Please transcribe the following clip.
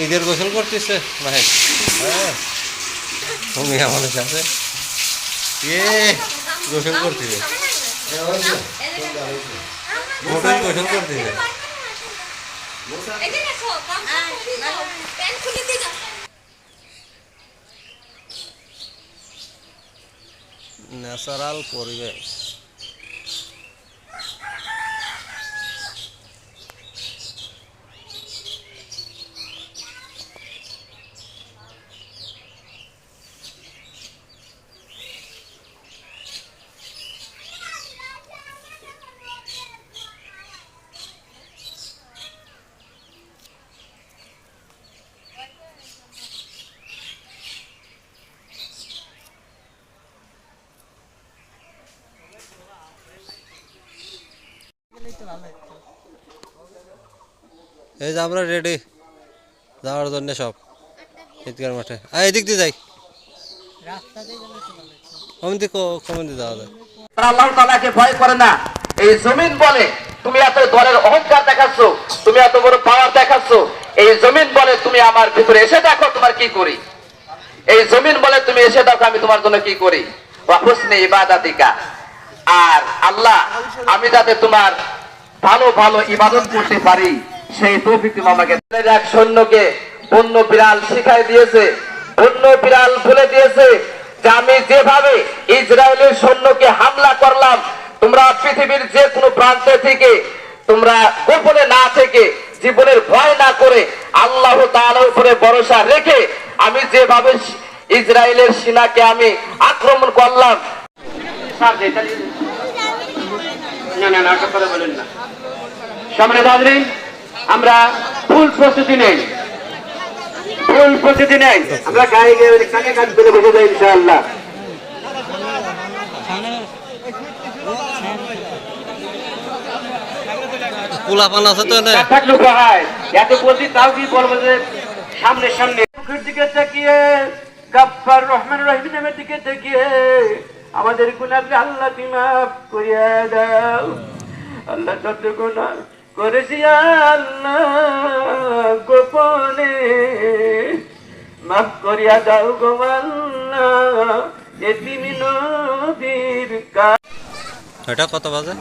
ঈদের গোসল করতেছে ভাই। হ্যাঁ তুমি আমাদের সাথে গোসল করতেছে, মোটর গোসল করতেছে। ন্যাচারাল পরিবেশ। এই যে আমরা রেডি যাওয়ার জন্য সব ঈদগার মাঠে। এদিক দিয়ে যাই, কমন যাওয়া যায়। আল্লাহ তাআলাকে ভয় করে না। এই জমিন বলে তুমি এত দলের অহংকার দেখাচ্ছ, তুমি এত বড় পাওয়ার দেখাচ্ছ। এই জমিন বলে তুমি আমার ভিতরে এসে দেখো তোমার কি করি। এই জমিন বলে তুমি এসে দেখো আমি তোমার জন্য কি করি। ওয়া হুসনি ইবাদাতিকা। আর আল্লাহ আমি যাতে তোমার ভালো ভালো ইবাদত করতে পারি সেই তৌফিক তুমি আমাকে। এক সৈন্যকে অন্য বিড়াল শিখাই দিয়েছে, অন্য বিড়াল বলে দিয়েছে যে আমি যেভাবে ইসরায়েলের সৈন্যকে হামলা করলাম, তোমরা পৃথিবীর যে কোনো প্রান্ত থেকে তোমরা গোপনে না থেকে জীবনের ভয় না করে আল্লাহ তাআলার উপরে ভরসা রেখে আমি যেভাবে ইসরায়েলের সেনাকে আমি আক্রমণ করলাম। সম্মানিত হাজরিন, আমরা ফুল প্রস্তুতি নেই, ফুল প্রস্তুতি নেই। আমরা গায়ে কানে কান তুলে বসে যাই ইনশাআল্লাহ। পোলাপান আছে তো না থাকলো ভাই, এত বলছি তাও কি বলবো যে সামনে সামনে মুখের দিকে তাকিয়ে গাফফার রহমান রহিম নামের দিকে তাকিয়ে আমাদের গুনাহকে আল্লাহ তুমি মাফ করিয়া দাও। আল্লাহ যত গুনাহ করেছি আল্লাহ গোপনে মাফ করিয়া দাও গো আল্লাহ। এতিমি নদীর এটা কত বাজে?